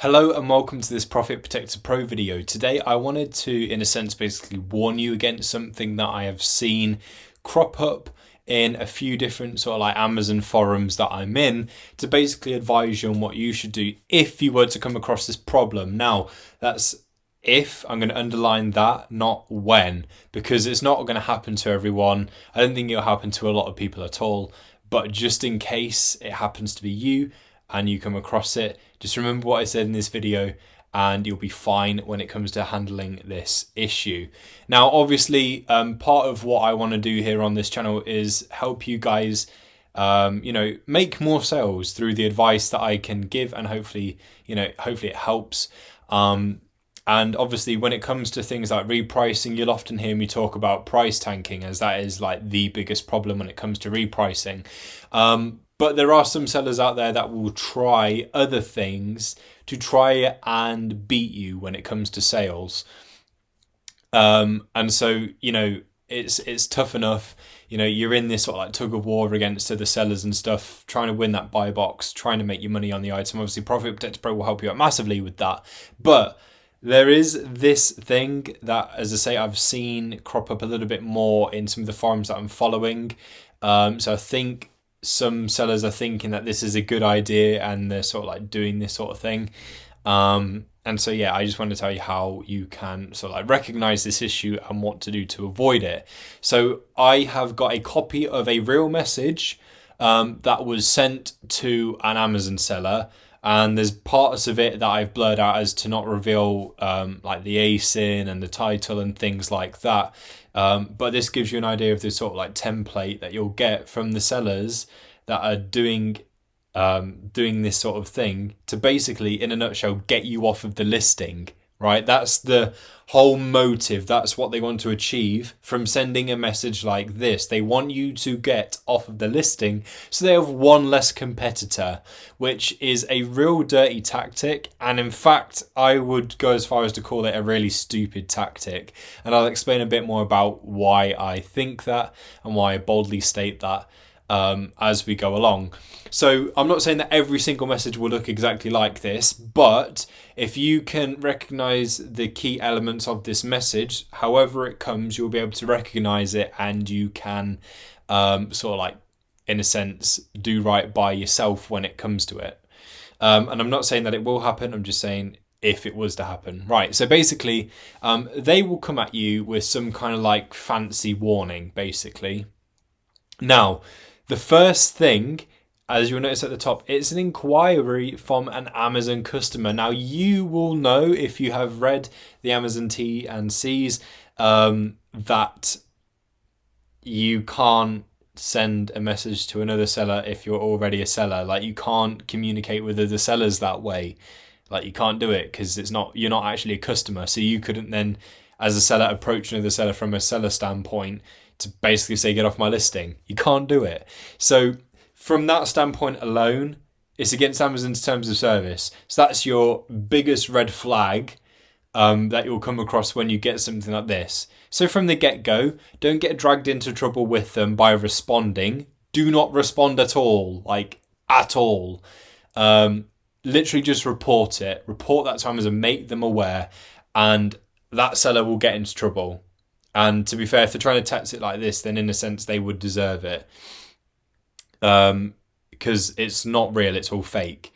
Hello and welcome to this Profit Protector Pro video. Today I wanted to, in a sense, basically warn you against something that I have seen crop up in a few different sort of like Amazon forums that I'm in to basically advise you on what you should do if you were to come across this problem. Now, that's if, I'm going to underline that, not when, because it's not going to happen to everyone. I don't think it'll happen to a lot of people at all, but just in case it happens to be you and you come across it, just remember what I said in this video and you'll be fine when it comes to handling this issue. Now, obviously, part of what I want to do here on this channel is help you guys make more sales through the advice that I can give, and hopefully it helps. And obviously, when it comes to things like repricing, you'll often hear me talk about price tanking, as that is like the biggest problem when it comes to repricing. But there are some sellers out there that will try other things to try and beat you when it comes to sales. And so, it's tough enough. You're in this sort of like tug of war against other sellers and stuff, trying to win that buy box, trying to make your money on the item. Obviously, Profit Protector Pro will help you out massively with that. But there is this thing that, as I say, I've seen crop up a little bit more in some of the forums that I'm following. So I think some sellers are thinking that this is a good idea and they're sort of like doing this sort of thing. And so, yeah, I just want to tell you how you can sort of like recognize this issue and what to do to avoid it. So I have got a copy of a real message that was sent to an Amazon seller. And there's parts of it that I've blurred out as to not reveal like the ASIN and the title and things like that. But this gives you an idea of the sort of like template that you'll get from the sellers that are doing this sort of thing to basically, in a nutshell, get you off of the listing, right? That's the whole motive. That's what they want to achieve from sending a message like this. They want you to get off of the listing so they have one less competitor, which is a real dirty tactic. And in fact, I would go as far as to call it a really stupid tactic. And I'll explain a bit more about why I think that and why I boldly state that as we go along. So I'm not saying that every single message will look exactly like this, but if you can recognize the key elements of this message, however it comes, you'll be able to recognize it and you can sort of like, in a sense, do right by yourself when it comes to it. And I'm not saying that it will happen. I'm just saying if it was to happen. Right. So basically, they will come at you with some kind of like fancy warning, basically. Now, the first thing, as you'll notice at the top, it's an inquiry from an Amazon customer. Now, you will know if you have read the Amazon T and C's that you can't send a message to another seller if you're already a seller. Like, you can't communicate with other sellers that way. Like, you can't do it because you're not actually a customer. So you couldn't then, as a seller, approach another seller from a seller standpoint to basically say, get off my listing. You can't do it. So from that standpoint alone, it's against Amazon's terms of service. So that's your biggest red flag that you'll come across when you get something like this. So from the get-go, don't get dragged into trouble with them by responding. Do not respond at all, like at all. Literally just report it. Report that to Amazon, make them aware, and that seller will get into trouble. And to be fair, if they're trying to tax it like this, then in a sense they would deserve it. Because it's not real, it's all fake.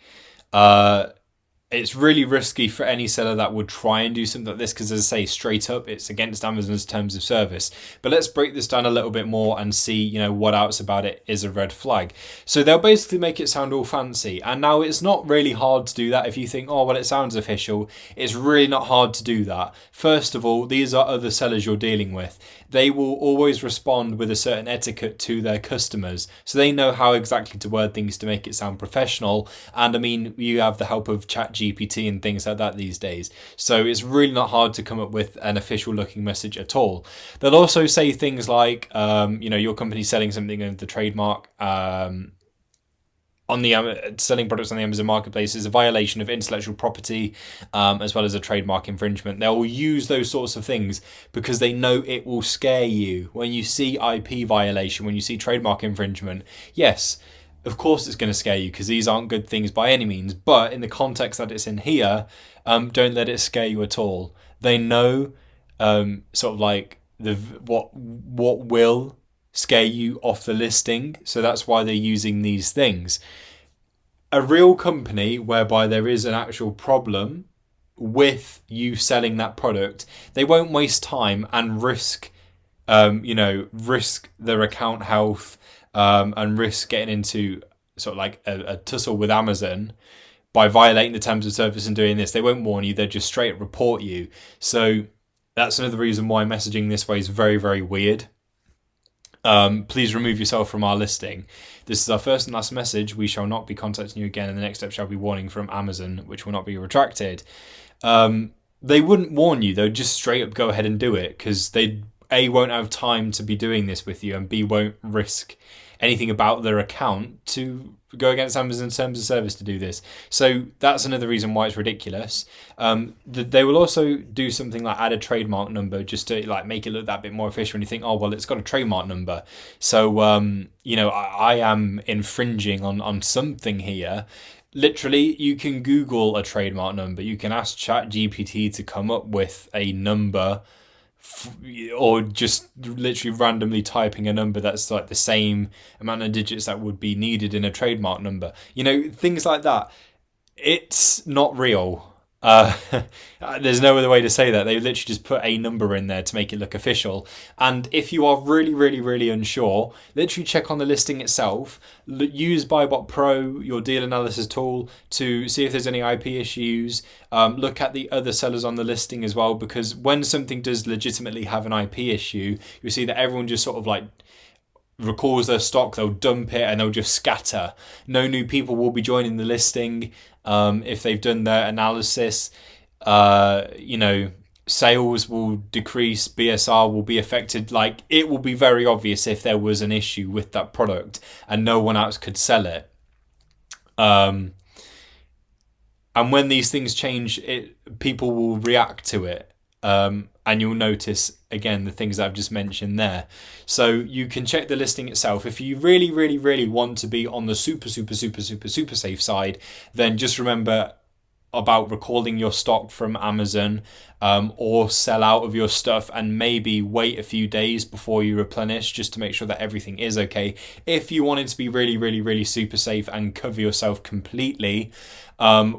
It's really risky for any seller that would try and do something like this because, as I say, straight up, it's against Amazon's terms of service. But let's break this down a little bit more and see, what else about it is a red flag. So they'll basically make it sound all fancy. And now it's not really hard to do that. If you think, oh, well, it sounds official, it's really not hard to do that. First of all, these are other sellers you're dealing with. They will always respond with a certain etiquette to their customers. So they know how exactly to word things to make it sound professional. And I mean, you have the help of ChatGPT and things like that these days. So it's really not hard to come up with an official looking message at all. They'll also say things like, your company's selling something under the trademark, selling products on the Amazon Marketplace is a violation of intellectual property, as well as a trademark infringement. They'll use those sorts of things because they know it will scare you. When you see IP violation, when you see trademark infringement, yes, of course it's going to scare you because these aren't good things by any means. But in the context that it's in here, don't let it scare you at all. They know sort of like what will scare you off the listing. So that's why they're using these things. A real company whereby there is an actual problem with you selling that product, they won't waste time and risk their account health, and risk getting into sort of like a tussle with Amazon by violating the terms of service and doing this. They won't warn you, they'll just straight report you. So that's another reason why messaging this way is very, very weird. Please remove yourself from our listing. This is our first and last message. We shall not be contacting you again, and the next step shall be warning from Amazon, which will not be retracted. They wouldn't warn you, they'll just straight up go ahead and do it, because they A, won't have time to be doing this with you, and B, won't risk anything about their account to go against Amazon's terms of service to do this. So that's another reason why it's ridiculous. They will also do something like add a trademark number just to like make it look that bit more official. And you think, oh, well, it's got a trademark number. So, I am infringing on something here. Literally, you can Google a trademark number. You can ask ChatGPT to come up with a number, or just literally randomly typing a number that's like the same amount of digits that would be needed in a trademark number. Things like that. It's not real. There's no other way to say that. They literally just put a number in there to make it look official. And if you are really, really, really unsure, literally check on the listing itself. Use Buybot Pro, your deal analysis tool, to see if there's any IP issues. Look at the other sellers on the listing as well, because when something does legitimately have an IP issue, you'll see that everyone just sort of like records their stock, they'll dump it, and they'll just scatter. No new people will be joining the listing if they've done their analysis. Sales will decrease, BSR will be affected. Like, it will be very obvious if there was an issue with that product and no one else could sell it. And when these things change, people will react to it. And you'll notice, again, the things that I've just mentioned there. So you can check the listing itself. If you really, really, really want to be on the super, super, super, super, super safe side, then just remember about recalling your stock from Amazon, or sell out of your stuff and maybe wait a few days before you replenish, just to make sure that everything is okay. If you wanted to be really, really, really super safe and cover yourself completely,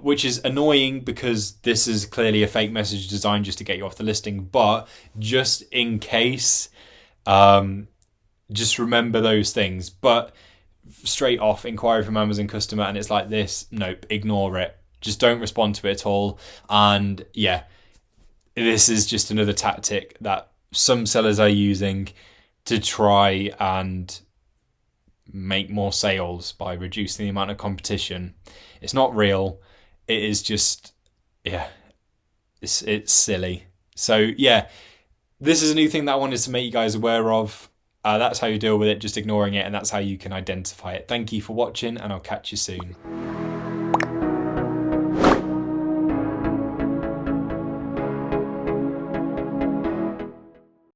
which is annoying because this is clearly a fake message designed just to get you off the listing. But just in case, just remember those things. But straight off, inquiry from Amazon customer, and it's like this, nope, ignore it. Just don't respond to it at all. And yeah, this is just another tactic that some sellers are using to try and make more sales by reducing the amount of competition. It's not real. It is just, it's silly. So yeah, this is a new thing that I wanted to make you guys aware of. That's how you deal with it, just ignoring it, and that's how you can identify it. Thank you for watching, and I'll catch you soon.